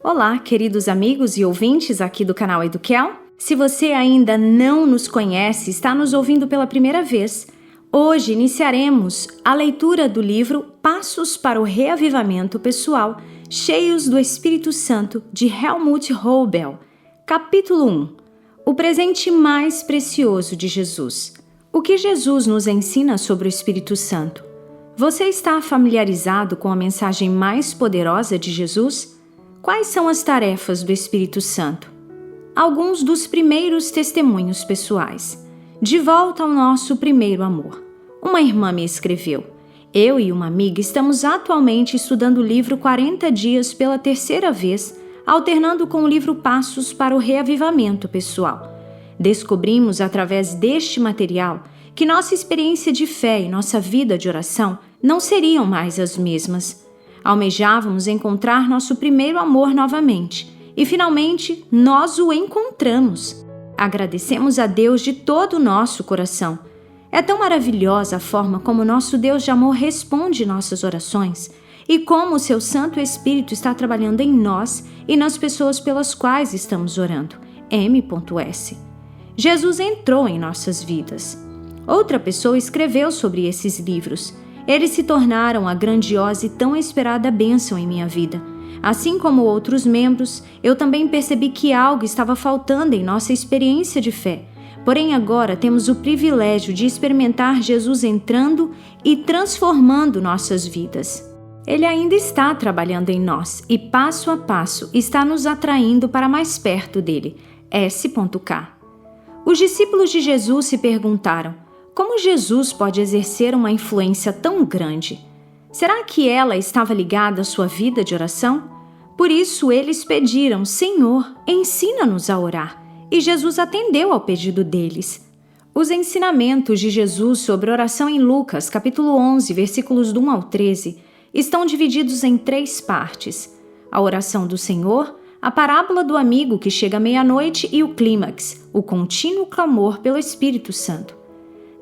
Olá, queridos amigos e ouvintes aqui do canal Eduquel. Se você ainda não nos conhece, está nos ouvindo pela primeira vez, hoje iniciaremos a leitura do livro Passos para o Reavivamento Pessoal, Cheios do Espírito Santo, de Helmut Hobel. Capítulo 1. O presente mais precioso de Jesus. O que Jesus nos ensina sobre o Espírito Santo? Você está familiarizado com a mensagem mais poderosa de Jesus? Quais são as tarefas do Espírito Santo? Alguns dos primeiros testemunhos pessoais. De volta ao nosso primeiro amor. Uma irmã me escreveu: eu e uma amiga estamos atualmente estudando o livro 40 dias pela terceira vez, alternando com o livro Passos para o Reavivamento Pessoal. Descobrimos através deste material que nossa experiência de fé e nossa vida de oração não seriam mais as mesmas. Almejávamos encontrar nosso primeiro amor novamente e, finalmente, nós o encontramos. Agradecemos a Deus de todo o nosso coração. É tão maravilhosa a forma como nosso Deus de amor responde nossas orações e como o seu Santo Espírito está trabalhando em nós e nas pessoas pelas quais estamos orando. M.S. Jesus entrou em nossas vidas. Outra pessoa escreveu sobre esses livros. Eles se tornaram a grandiosa e tão esperada bênção em minha vida. Assim como outros membros, eu também percebi que algo estava faltando em nossa experiência de fé. Porém, agora temos o privilégio de experimentar Jesus entrando e transformando nossas vidas. Ele ainda está trabalhando em nós e, passo a passo, está nos atraindo para mais perto dele. S.K. Os discípulos de Jesus se perguntaram: como Jesus pode exercer uma influência tão grande? Será que ela estava ligada à sua vida de oração? Por isso eles pediram: Senhor, ensina-nos a orar. E Jesus atendeu ao pedido deles. Os ensinamentos de Jesus sobre oração em Lucas, capítulo 11, versículos do 1 ao 13, estão divididos em 3 partes: a oração do Senhor, a parábola do amigo que chega à meia-noite e o clímax, o contínuo clamor pelo Espírito Santo.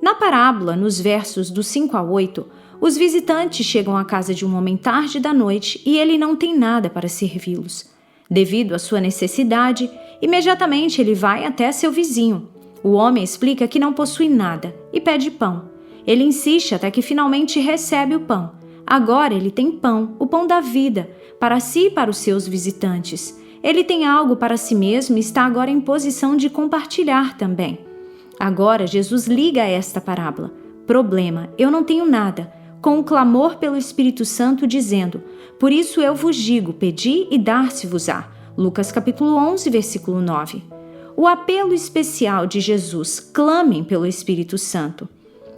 Na parábola, nos versos do 5 ao 8, os visitantes chegam à casa de um homem tarde da noite e ele não tem nada para servi-los. Devido à sua necessidade, imediatamente ele vai até seu vizinho. O homem explica que não possui nada e pede pão. Ele insiste até que finalmente recebe o pão. Agora ele tem pão, o pão da vida, para si e para os seus visitantes. Ele tem algo para si mesmo e está agora em posição de compartilhar também. Agora Jesus liga a esta parábola: problema, eu não tenho nada, com o clamor pelo Espírito Santo dizendo: por isso eu vos digo, pedi e dar-se-vos-á. Lucas capítulo 11, versículo 9. O apelo especial de Jesus: clamem pelo Espírito Santo.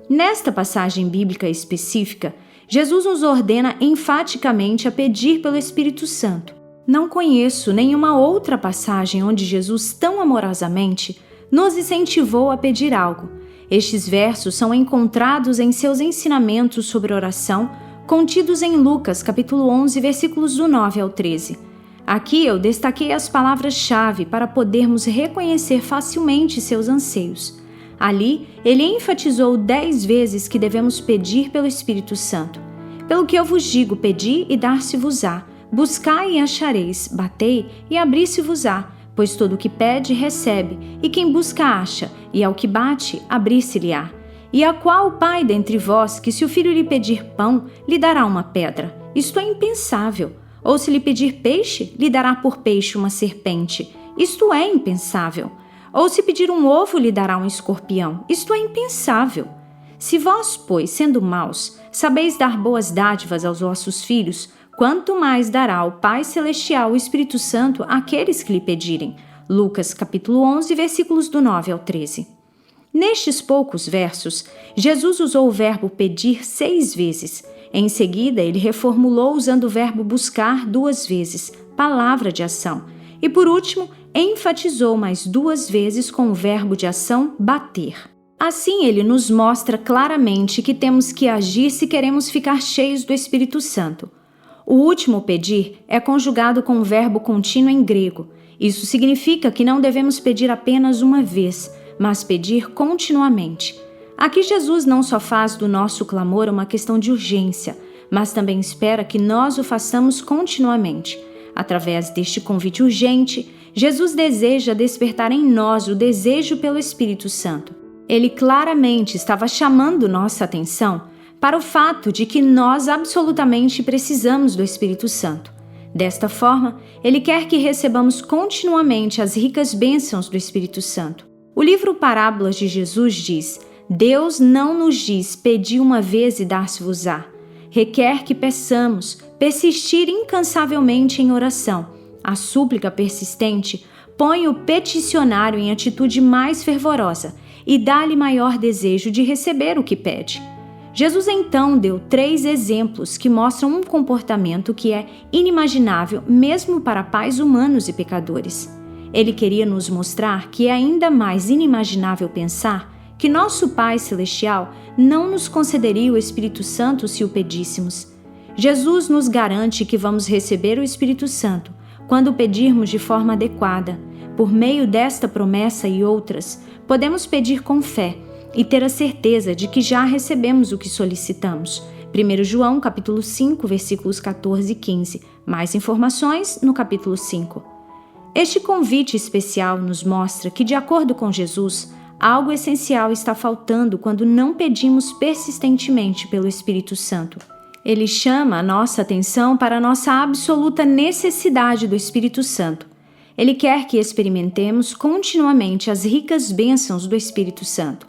Nesta passagem bíblica específica, Jesus nos ordena enfaticamente a pedir pelo Espírito Santo. Não conheço nenhuma outra passagem onde Jesus tão amorosamente nos incentivou a pedir algo. Estes versos são encontrados em seus ensinamentos sobre oração, contidos em Lucas, capítulo 11, versículos do 9 ao 13. Aqui eu destaquei as palavras-chave para podermos reconhecer facilmente seus anseios. Ali, ele enfatizou 10 vezes que devemos pedir pelo Espírito Santo. Pelo que eu vos digo, pedi e dar-se-vos-á, buscai e achareis, batei e abrir-se-vos-á. Pois todo o que pede, recebe, e quem busca, acha, e ao que bate, abrir-se-lhe-á. E a qual pai dentre vós, que se o filho lhe pedir pão, lhe dará uma pedra? Isto é impensável. Ou se lhe pedir peixe, lhe dará por peixe uma serpente? Isto é impensável. Ou se pedir um ovo, lhe dará um escorpião? Isto é impensável. Se vós, pois, sendo maus, sabeis dar boas dádivas aos vossos filhos, quanto mais dará o Pai Celestial o Espírito Santo àqueles que lhe pedirem. Lucas capítulo 11, versículos do 9 ao 13. Nestes poucos versos, Jesus usou o verbo pedir 6 vezes. Em seguida, ele reformulou usando o verbo buscar 2 vezes, palavra de ação. E por último, enfatizou mais 2 vezes com o verbo de ação bater. Assim, ele nos mostra claramente que temos que agir se queremos ficar cheios do Espírito Santo. O último pedir é conjugado com o verbo contínuo em grego. Isso significa que não devemos pedir apenas uma vez, mas pedir continuamente. Aqui Jesus não só faz do nosso clamor uma questão de urgência, mas também espera que nós o façamos continuamente. Através deste convite urgente, Jesus deseja despertar em nós o desejo pelo Espírito Santo. Ele claramente estava chamando nossa atenção para o fato de que nós absolutamente precisamos do Espírito Santo. Desta forma, ele quer que recebamos continuamente as ricas bênçãos do Espírito Santo. O livro Parábolas de Jesus diz: Deus não nos diz, pedi uma vez e dar-se-vos-á. Requer que peçamos, persistir incansavelmente em oração. A súplica persistente põe o peticionário em atitude mais fervorosa e dá-lhe maior desejo de receber o que pede. Jesus então deu 3 exemplos que mostram um comportamento que é inimaginável mesmo para pais humanos e pecadores. Ele queria nos mostrar que é ainda mais inimaginável pensar que nosso Pai Celestial não nos concederia o Espírito Santo se o pedíssemos. Jesus nos garante que vamos receber o Espírito Santo quando o pedirmos de forma adequada. Por meio desta promessa e outras, podemos pedir com fé e ter a certeza de que já recebemos o que solicitamos. 1 João capítulo 5, versículos 14 e 15. Mais informações no capítulo 5. Este convite especial nos mostra que, de acordo com Jesus, algo essencial está faltando quando não pedimos persistentemente pelo Espírito Santo. Ele chama a nossa atenção para a nossa absoluta necessidade do Espírito Santo. Ele quer que experimentemos continuamente as ricas bênçãos do Espírito Santo.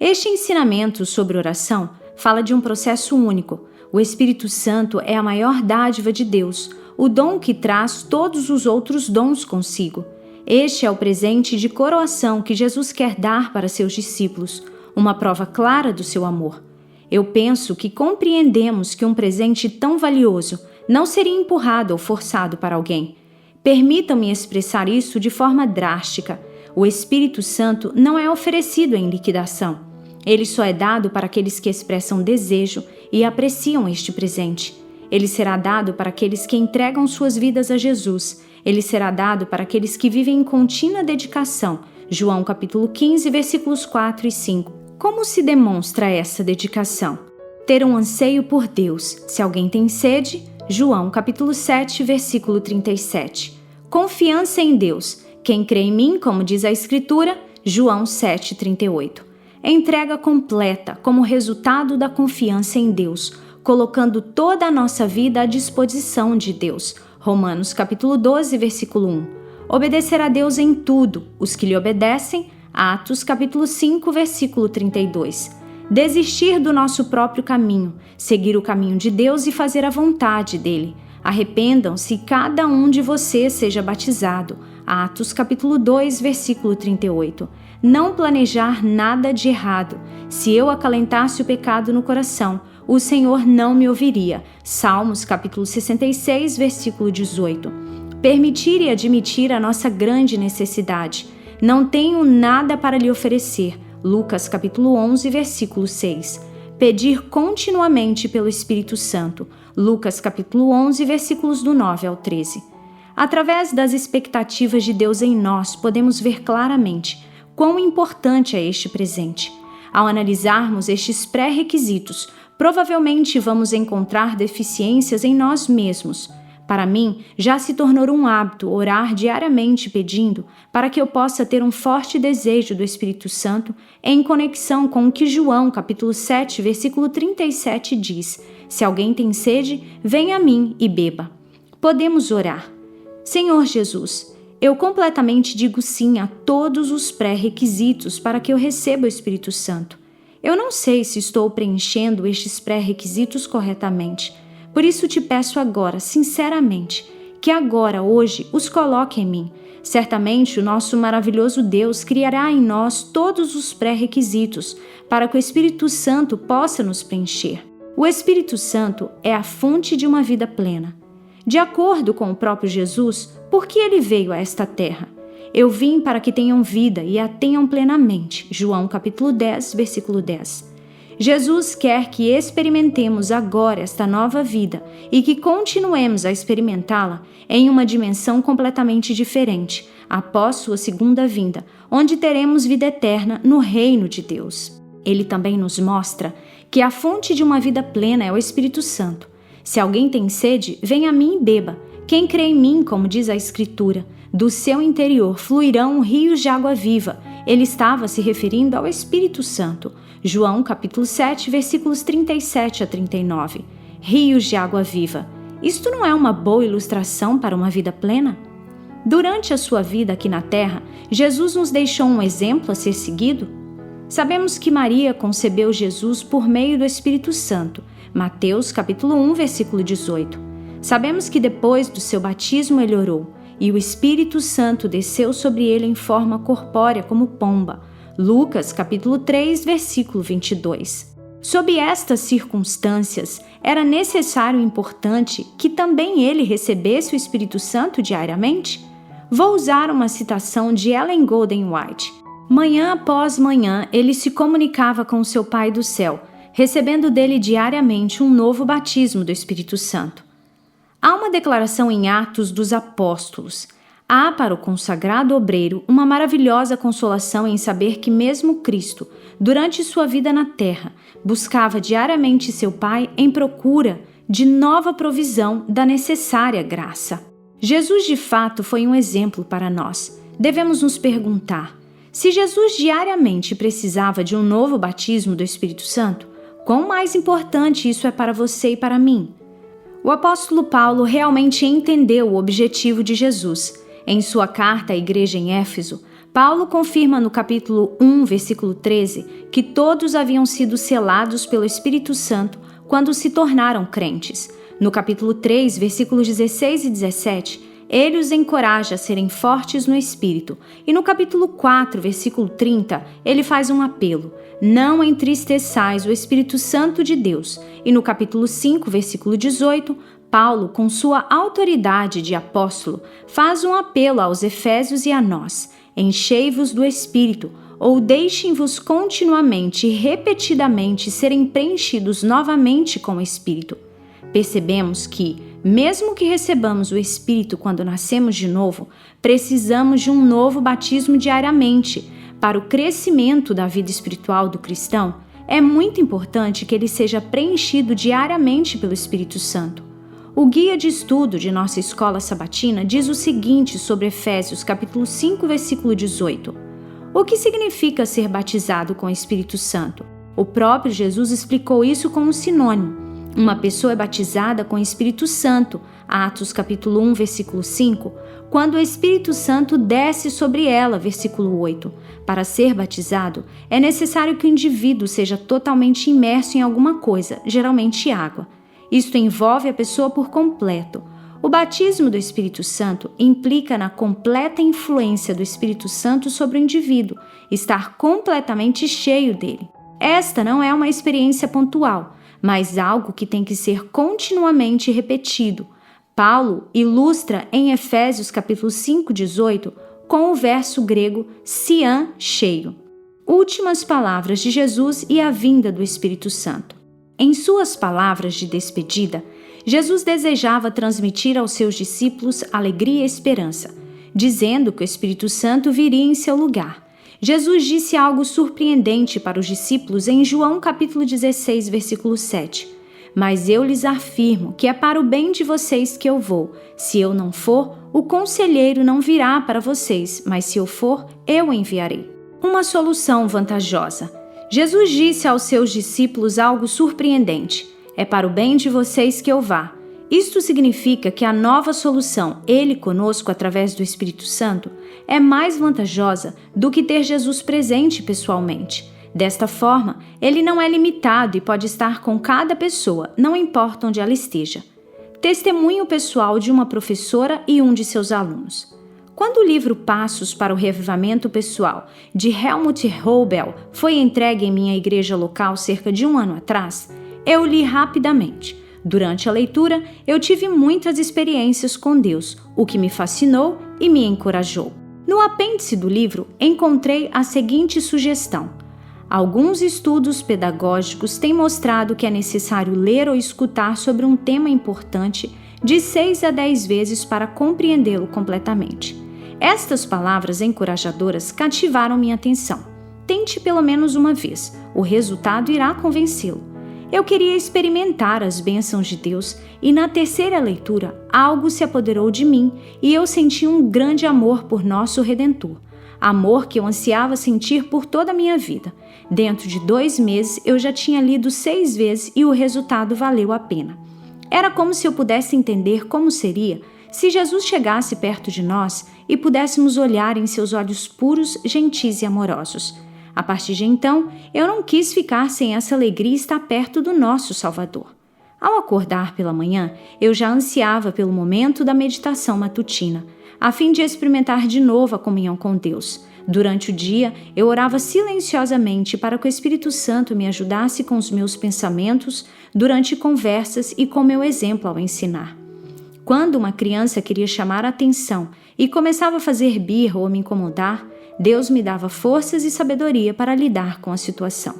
Este ensinamento sobre oração fala de um processo único. O Espírito Santo é a maior dádiva de Deus, o dom que traz todos os outros dons consigo. Este é o presente de coroação que Jesus quer dar para seus discípulos, uma prova clara do seu amor. Eu penso que compreendemos que um presente tão valioso não seria empurrado ou forçado para alguém. Permitam-me expressar isso de forma drástica. O Espírito Santo não é oferecido em liquidação. Ele só é dado para aqueles que expressam desejo e apreciam este presente. Ele será dado para aqueles que entregam suas vidas a Jesus. Ele será dado para aqueles que vivem em contínua dedicação. João capítulo 15, versículos 4 e 5. Como se demonstra essa dedicação? Ter um anseio por Deus. Se alguém tem sede, João capítulo 7, versículo 37. Confiança em Deus. Quem crê em mim, como diz a Escritura, João 7, 38. Entrega completa como resultado da confiança em Deus, colocando toda a nossa vida à disposição de Deus. Romanos capítulo 12, versículo 1. Obedecer a Deus em tudo, os que lhe obedecem, Atos capítulo 5, versículo 32. Desistir do nosso próprio caminho, seguir o caminho de Deus e fazer a vontade dele. Arrependam-se e cada um de vocês seja batizado. Atos capítulo 2, versículo 38. Não planejar nada de errado. Se eu acalentasse o pecado no coração, o Senhor não me ouviria. Salmos capítulo 66, versículo 18. Permitir e admitir a nossa grande necessidade. Não tenho nada para lhe oferecer. Lucas capítulo 11, versículo 6. Pedir continuamente pelo Espírito Santo. Lucas capítulo 11, versículos do 9 ao 13. Através das expectativas de Deus em nós, podemos ver claramente quão importante é este presente. Ao analisarmos estes pré-requisitos, provavelmente vamos encontrar deficiências em nós mesmos. Para mim, já se tornou um hábito orar diariamente pedindo para que eu possa ter um forte desejo do Espírito Santo em conexão com o que João, capítulo 7, versículo 37 diz: Se alguém tem sede, venha a mim e beba. Podemos orar. Senhor Jesus, eu completamente digo sim a todos os pré-requisitos para que eu receba o Espírito Santo. Eu não sei se estou preenchendo estes pré-requisitos corretamente. Por isso te peço agora, sinceramente, que agora, hoje, os coloque em mim. Certamente o nosso maravilhoso Deus criará em nós todos os pré-requisitos para que o Espírito Santo possa nos preencher. O Espírito Santo é a fonte de uma vida plena. De acordo com o próprio Jesus, por que ele veio a esta terra? Eu vim para que tenham vida e a tenham plenamente. João capítulo 10, versículo 10. Jesus quer que experimentemos agora esta nova vida e que continuemos a experimentá-la em uma dimensão completamente diferente, após sua segunda vinda, onde teremos vida eterna no reino de Deus. Ele também nos mostra que a fonte de uma vida plena é o Espírito Santo. Se alguém tem sede, venha a mim e beba. Quem crê em mim, como diz a Escritura, do seu interior fluirão rios de água viva. Ele estava se referindo ao Espírito Santo. João capítulo 7, versículos 37 a 39. Rios de água viva. Isto não é uma boa ilustração para uma vida plena? Durante a sua vida aqui na Terra, Jesus nos deixou um exemplo a ser seguido? Sabemos que Maria concebeu Jesus por meio do Espírito Santo. Mateus capítulo 1, versículo 18. Sabemos que depois do seu batismo ele orou, e o Espírito Santo desceu sobre ele em forma corpórea como pomba. Lucas capítulo 3, versículo 22. Sob estas circunstâncias, era necessário e importante que também ele recebesse o Espírito Santo diariamente? Vou usar uma citação de Ellen Golden White. Manhã após manhã, ele se comunicava com seu Pai do céu, recebendo dele diariamente um novo batismo do Espírito Santo. Há uma declaração em Atos dos Apóstolos. Há para o consagrado obreiro uma maravilhosa consolação em saber que mesmo Cristo, durante sua vida na terra, buscava diariamente seu Pai em procura de nova provisão da necessária graça. Jesus de fato foi um exemplo para nós. Devemos nos perguntar, se Jesus diariamente precisava de um novo batismo do Espírito Santo, quão mais importante isso é para você e para mim? O apóstolo Paulo realmente entendeu o objetivo de Jesus. Em sua carta à igreja em Éfeso, Paulo confirma no capítulo 1, versículo 13, que todos haviam sido selados pelo Espírito Santo quando se tornaram crentes. No capítulo 3, versículos 16 e 17, ele os encoraja a serem fortes no Espírito. E no capítulo 4, versículo 30, ele faz um apelo: não entristeçais o Espírito Santo de Deus. E no capítulo 5, versículo 18, Paulo, com sua autoridade de apóstolo, faz um apelo aos Efésios e a nós: enchei-vos do Espírito, ou deixem-vos continuamente e repetidamente serem preenchidos novamente com o Espírito. Percebemos que, mesmo que recebamos o Espírito quando nascemos de novo, precisamos de um novo batismo diariamente. Para o crescimento da vida espiritual do cristão, é muito importante que ele seja preenchido diariamente pelo Espírito Santo. O guia de estudo de nossa escola sabatina diz o seguinte sobre Efésios capítulo 5, versículo 18. O que significa ser batizado com o Espírito Santo? O próprio Jesus explicou isso com um sinônimo. Uma pessoa é batizada com o Espírito Santo, Atos capítulo 1, versículo 5, quando o Espírito Santo desce sobre ela, versículo 8. Para ser batizado, é necessário que o indivíduo seja totalmente imerso em alguma coisa, geralmente água. Isto envolve a pessoa por completo. O batismo do Espírito Santo implica na completa influência do Espírito Santo sobre o indivíduo, estar completamente cheio dele. Esta não é uma experiência pontual, mas algo que tem que ser continuamente repetido. Paulo ilustra em Efésios capítulo 5, 18, com o verso grego sian cheio. Últimas palavras de Jesus e a vinda do Espírito Santo. Em suas palavras de despedida, Jesus desejava transmitir aos seus discípulos alegria e esperança, dizendo que o Espírito Santo viria em seu lugar. Jesus disse algo surpreendente para os discípulos em João capítulo 16, versículo 7. Mas eu lhes afirmo que é para o bem de vocês que eu vou. Se eu não for, o conselheiro não virá para vocês, mas se eu for, eu o enviarei. Uma solução vantajosa. Jesus disse aos seus discípulos algo surpreendente. É para o bem de vocês que eu vá. Isto significa que a nova solução, Ele conosco através do Espírito Santo, é mais vantajosa do que ter Jesus presente pessoalmente. Desta forma, Ele não é limitado e pode estar com cada pessoa, não importa onde ela esteja. Testemunho pessoal de uma professora e um de seus alunos. Quando o livro Passos para o Reavivamento Pessoal, de Helmut Hobel, foi entregue em minha igreja local cerca de 1 ano atrás, eu li rapidamente. Durante a leitura, eu tive muitas experiências com Deus, o que me fascinou e me encorajou. No apêndice do livro, encontrei a seguinte sugestão. Alguns estudos pedagógicos têm mostrado que é necessário ler ou escutar sobre um tema importante de 6 a 10 vezes para compreendê-lo completamente. Estas palavras encorajadoras cativaram minha atenção. Tente pelo menos uma vez, o resultado irá convencê-lo. Eu queria experimentar as bênçãos de Deus e na terceira leitura algo se apoderou de mim e eu senti um grande amor por nosso Redentor. Amor que eu ansiava sentir por toda a minha vida. Dentro de 2 meses eu já tinha lido 6 vezes e o resultado valeu a pena. Era como se eu pudesse entender como seria se Jesus chegasse perto de nós e pudéssemos olhar em seus olhos puros, gentis e amorosos. A partir de então, eu não quis ficar sem essa alegria e estar perto do nosso Salvador. Ao acordar pela manhã, eu já ansiava pelo momento da meditação matutina, a fim de experimentar de novo a comunhão com Deus. Durante o dia, eu orava silenciosamente para que o Espírito Santo me ajudasse com os meus pensamentos, durante conversas e com meu exemplo ao ensinar. Quando uma criança queria chamar a atenção e começava a fazer birra ou me incomodar, Deus me dava forças e sabedoria para lidar com a situação.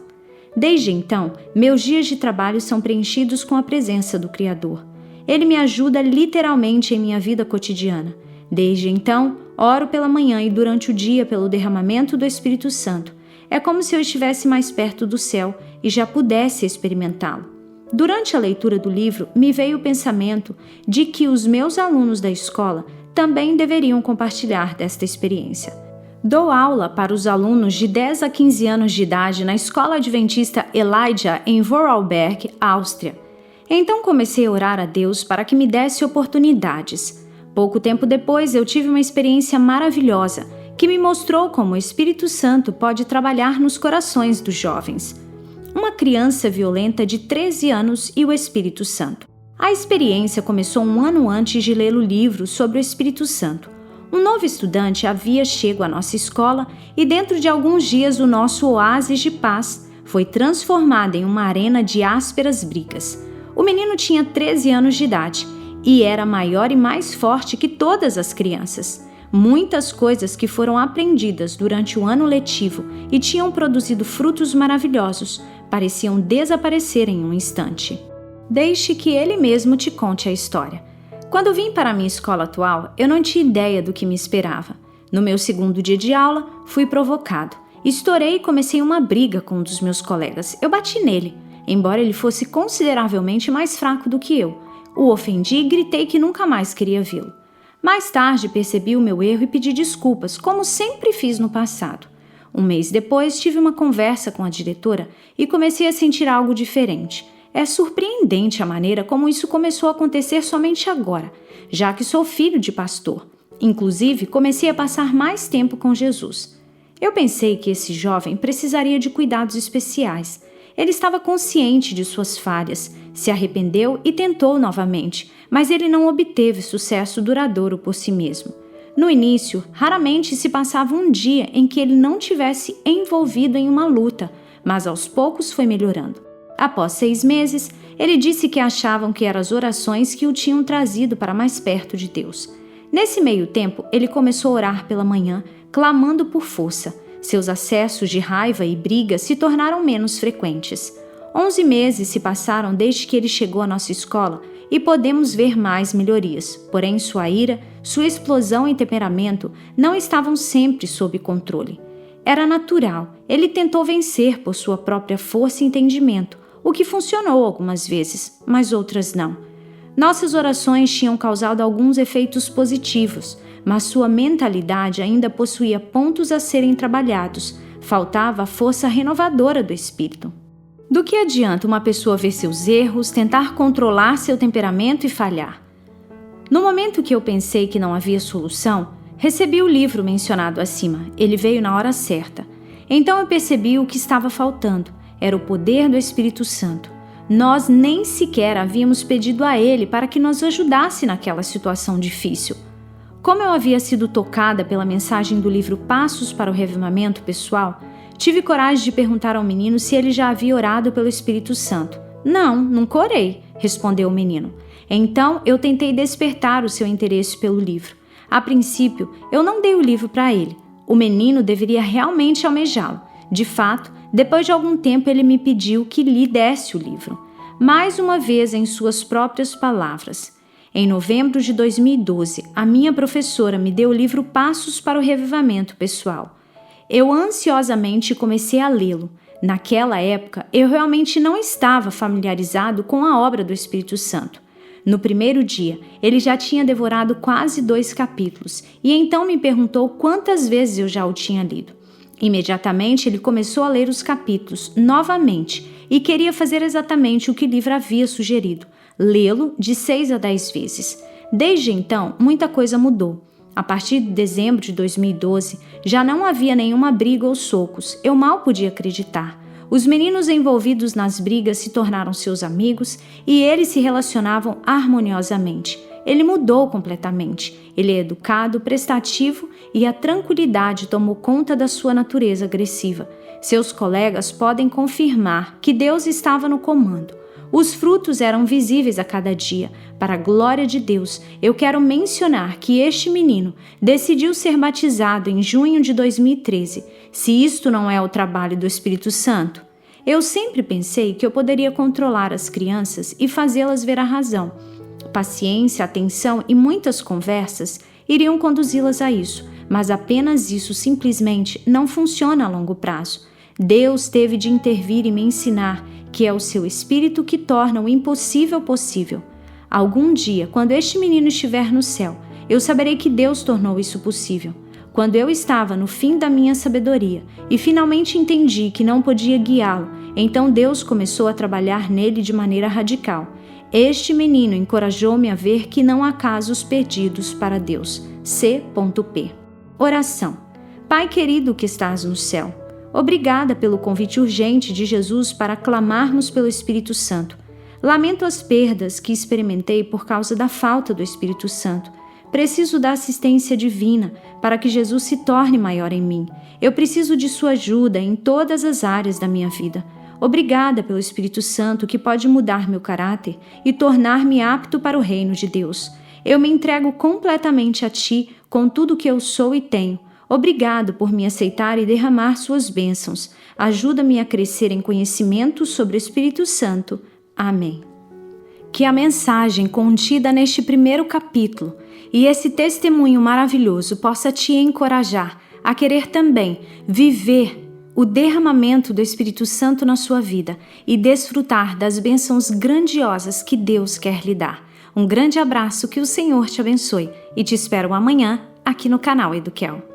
Desde então, meus dias de trabalho são preenchidos com a presença do Criador. Ele me ajuda literalmente em minha vida cotidiana. Desde então, oro pela manhã e durante o dia pelo derramamento do Espírito Santo. É como se eu estivesse mais perto do céu e já pudesse experimentá-lo. Durante a leitura do livro, me veio o pensamento de que os meus alunos da escola também deveriam compartilhar desta experiência. Dou aula para os alunos de 10 a 15 anos de idade na Escola Adventista Elijah em Vorarlberg, Áustria. Então comecei a orar a Deus para que me desse oportunidades. Pouco tempo depois eu tive uma experiência maravilhosa que me mostrou como o Espírito Santo pode trabalhar nos corações dos jovens. Uma criança violenta de 13 anos e o Espírito Santo. A experiência começou 1 ano antes de ler o livro sobre o Espírito Santo. Um novo estudante havia chegado à nossa escola e dentro de alguns dias o nosso oásis de paz foi transformado em uma arena de ásperas brigas. O menino tinha 13 anos de idade e era maior e mais forte que todas as crianças. Muitas coisas que foram aprendidas durante o ano letivo e tinham produzido frutos maravilhosos pareciam desaparecer em um instante. Deixe que ele mesmo te conte a história. Quando vim para a minha escola atual, eu não tinha ideia do que me esperava. No meu segundo dia de aula, fui provocado. Estourei e comecei uma briga com um dos meus colegas. Eu bati nele, embora ele fosse consideravelmente mais fraco do que eu. O ofendi e gritei que nunca mais queria vê-lo. Mais tarde, percebi o meu erro e pedi desculpas, como sempre fiz no passado. Um mês depois, tive uma conversa com a diretora e comecei a sentir algo diferente. É surpreendente a maneira como isso começou a acontecer somente agora, já que sou filho de pastor. Inclusive, comecei a passar mais tempo com Jesus. Eu pensei que esse jovem precisaria de cuidados especiais. Ele estava consciente de suas falhas, se arrependeu e tentou novamente, mas ele não obteve sucesso duradouro por si mesmo. No início, raramente se passava um dia em que ele não tivesse envolvido em uma luta, mas aos poucos foi melhorando. Após 6 meses, ele disse que achavam que eram as orações que o tinham trazido para mais perto de Deus. Nesse meio tempo, ele começou a orar pela manhã, clamando por força. Seus acessos de raiva e briga se tornaram menos frequentes. 11 meses se passaram desde que ele chegou à nossa escola e podemos ver mais melhorias. Porém, sua ira, sua explosão e temperamento não estavam sempre sob controle. Era natural. Ele tentou vencer por sua própria força e entendimento, o que funcionou algumas vezes, mas outras não. Nossas orações tinham causado alguns efeitos positivos, mas sua mentalidade ainda possuía pontos a serem trabalhados. Faltava a força renovadora do espírito. Do que adianta uma pessoa ver seus erros, tentar controlar seu temperamento e falhar? No momento que eu pensei que não havia solução, recebi o livro mencionado acima. Ele veio na hora certa. Então eu percebi o que estava faltando. Era o poder do Espírito Santo. Nós nem sequer havíamos pedido a Ele para que nos ajudasse naquela situação difícil. Como eu havia sido tocada pela mensagem do livro Passos para o Reavivamento Pessoal, tive coragem de perguntar ao menino se ele já havia orado pelo Espírito Santo. Não, nunca orei, respondeu o menino. Então eu tentei despertar o seu interesse pelo livro. A princípio, eu não dei o livro para ele. O menino deveria realmente almejá-lo. De fato, depois de algum tempo ele me pediu que lhe desse o livro. Mais uma vez em suas próprias palavras. Em novembro de 2012, a minha professora me deu o livro Passos para o Reavivamento Pessoal. Eu ansiosamente comecei a lê-lo. Naquela época, eu realmente não estava familiarizado com a obra do Espírito Santo. No primeiro dia, ele já tinha devorado quase 2 capítulos e então me perguntou quantas vezes eu já o tinha lido. Imediatamente, ele começou a ler os capítulos novamente e queria fazer exatamente o que o livro havia sugerido, lê-lo de 6 a 10 vezes. Desde então, muita coisa mudou. A partir de dezembro de 2012, já não havia nenhuma briga ou socos. Eu mal podia acreditar. Os meninos envolvidos nas brigas se tornaram seus amigos e eles se relacionavam harmoniosamente. Ele mudou completamente. Ele é educado, prestativo e a tranquilidade tomou conta da sua natureza agressiva. Seus colegas podem confirmar que Deus estava no comando. Os frutos eram visíveis a cada dia. Para a glória de Deus, eu quero mencionar que este menino decidiu ser batizado em junho de 2013. Se isto não é o trabalho do Espírito Santo? Eu sempre pensei que eu poderia controlar as crianças e fazê-las ver a razão. Paciência, atenção e muitas conversas iriam conduzi-las a isso, mas apenas isso simplesmente não funciona a longo prazo. Deus teve de intervir e me ensinar que é o seu Espírito que torna o impossível possível. Algum dia, quando este menino estiver no céu, eu saberei que Deus tornou isso possível. Quando eu estava no fim da minha sabedoria e finalmente entendi que não podia guiá-lo, então Deus começou a trabalhar nele de maneira radical. Este menino encorajou-me a ver que não há casos perdidos para Deus. C.P. Oração. Pai querido que estás no céu, obrigada pelo convite urgente de Jesus para clamarmos pelo Espírito Santo. Lamento as perdas que experimentei por causa da falta do Espírito Santo. Preciso da assistência divina para que Jesus se torne maior em mim. Eu preciso de sua ajuda em todas as áreas da minha vida. Obrigada pelo Espírito Santo que pode mudar meu caráter e tornar-me apto para o reino de Deus. Eu me entrego completamente a Ti com tudo que eu sou e tenho. Obrigado por me aceitar e derramar suas bênçãos. Ajuda-me a crescer em conhecimento sobre o Espírito Santo. Amém. Que a mensagem contida neste primeiro capítulo e esse testemunho maravilhoso possa te encorajar a querer também viver o derramamento do Espírito Santo na sua vida e desfrutar das bênçãos grandiosas que Deus quer lhe dar. Um grande abraço, que o Senhor te abençoe e te espero amanhã aqui no canal Eduquel.